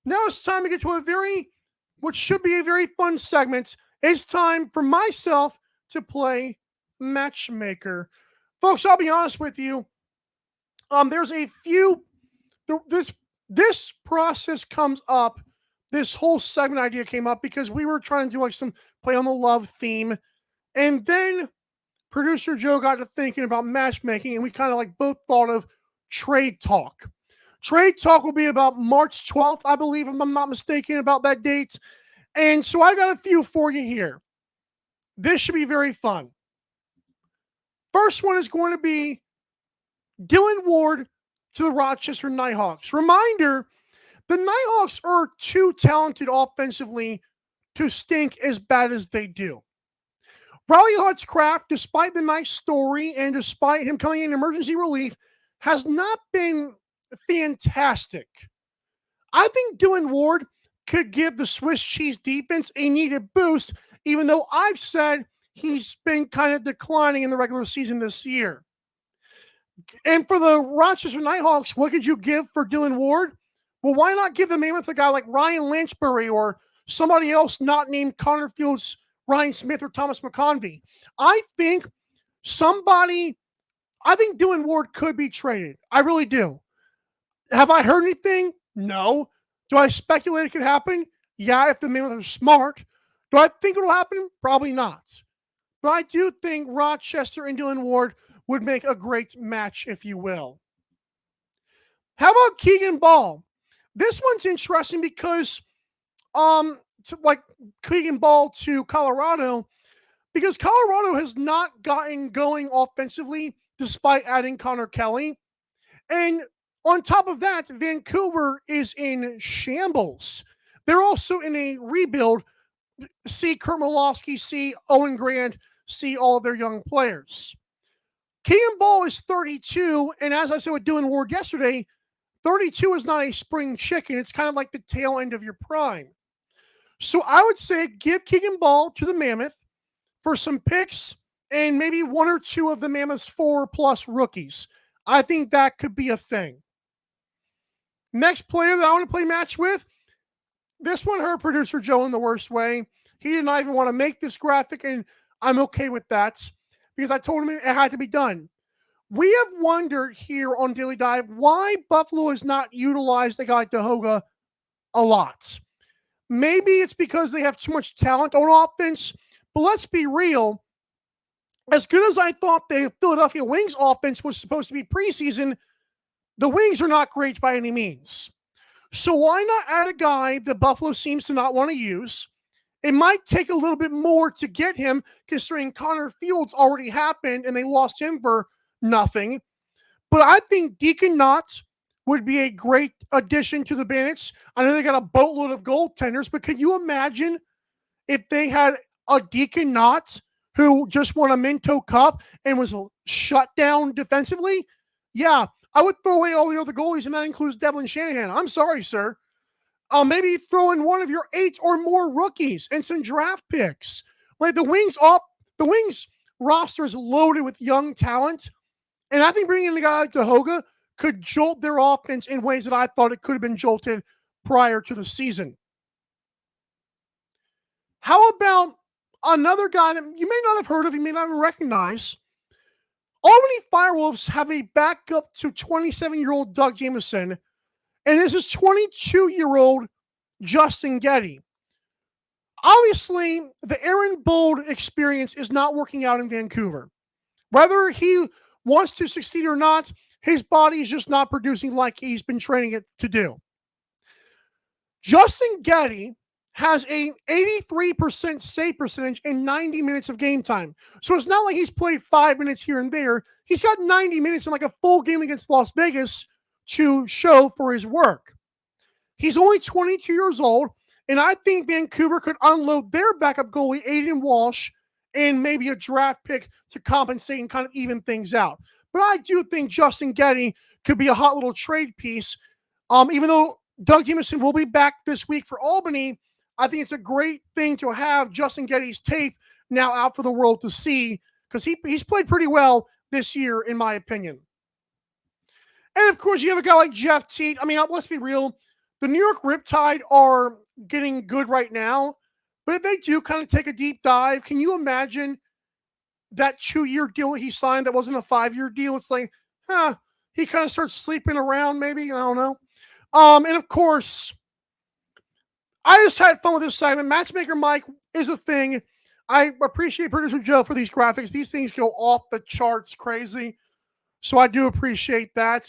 Now it's time to get to what should be a very fun segment. It's time for myself to play Matchmaker. Folks, I'll be honest with you. There's a few, this, this process comes up, this whole segment idea came up because we were trying to do like some play on the love theme. And then producer Joe got to thinking about matchmaking, and we kind of like both thought of trade talk. Trade talk will be about March 12th, I believe, if I'm not mistaken about that date. And so I got a few for you here. This should be very fun. First one is going to be Dylan Ward to the Rochester Nighthawks. Reminder, the Nighthawks are too talented offensively to stink as bad as they do. Riley Hutchcraft, despite the nice story and despite him coming in emergency relief, has not been fantastic. I think Dylan Ward could give the Swiss cheese defense a needed boost, even though I've said he's been kind of declining in the regular season this year. And for the Rochester Nighthawks, what could you give for Dylan Ward? Well, why not give the Mammoth a guy like Ryan Lynchbury or somebody else not named Connor Fields, Ryan Smith, or Thomas McConvey? I think Dylan Ward could be traded. I really do. Have I heard anything? No. Do I speculate it could happen? Yeah, if the Mammoth are smart. Do I think it'll happen? Probably not. But I do think Rochester and Dylan Ward would make a great match, if you will. How about Keegan Ball? This one's interesting because, Keegan Ball to Colorado, because Colorado has not gotten going offensively despite adding Connor Kelly. And on top of that, Vancouver is in shambles. They're also in a rebuild. See Kurt Malofsky, see Owen Grant, see all of their young players. Keegan Ball is 32, and as I said with Dylan Ward yesterday, 32 is not a spring chicken. It's kind of like the tail end of your prime. So I would say give Keegan Ball to the Mammoth for some picks and maybe one or two of the Mammoth's 4+ rookies. I think that could be a thing. Next player that I want to play match with, this one hurt producer Joe in the worst way. He did not even want to make this graphic, and I'm okay with that because I told him it had to be done. We have wondered here on Daily Dive why Buffalo has not utilized a guy like DeHoga a lot. Maybe it's because they have too much talent on offense, but let's be real. As good as I thought the Philadelphia Wings offense was supposed to be preseason, the Wings are not great by any means. So why not add a guy that Buffalo seems to not want to use? It might take a little bit more to get him, considering Connor Fields already happened and they lost him for nothing. But I think Deacon Knott would be a great addition to the Bandits. I know they got a boatload of goaltenders, but could you imagine if they had a Deacon Knott who just won a Minto Cup and was shut down defensively? Yeah, I would throw away all the other goalies, and that includes Devlin Shanahan. I'm sorry, sir. Maybe throw in one of your 8 or more rookies and some draft picks. Like the Wings roster is loaded with young talent, and I think bringing in a guy like DeHoga could jolt their offense in ways that I thought it could have been jolted prior to the season. How about another guy that you may not have heard of, you may not even recognize? Albany Firewolves have a backup to 27-year-old Doug Jameson, and this is 22-year-old Justin Getty. Obviously, the Aaron Bold experience is not working out in Vancouver. Whether he wants to succeed or not, his body is just not producing like he's been training it to do. Justin Getty has an 83% save percentage in 90 minutes of game time. So it's not like he's played 5 minutes here and there. He's got 90 minutes in like a full game against Las Vegas to show for his work. He's only 22 years old, and I think Vancouver could unload their backup goalie, Aiden Walsh, and maybe a draft pick to compensate and kind of even things out. But I do think Justin Getty could be a hot little trade piece. Even though Doug Jameson will be back this week for Albany, I think it's a great thing to have Justin Getty's tape now out for the world to see, because he's played pretty well this year, in my opinion. And, of course, you have a guy like Jeff Teat. I mean, let's be real. the New York Riptide are getting good right now, but if they do kind of take a deep dive, can you imagine that 2 year deal he signed that wasn't a 5 year deal? It's like, huh, he kind of starts sleeping around, maybe. I don't know. And of course, I just had fun with this segment. Matchmaker Mike is a thing. I appreciate producer Joe for these graphics. These things go off the charts crazy. So I do appreciate that.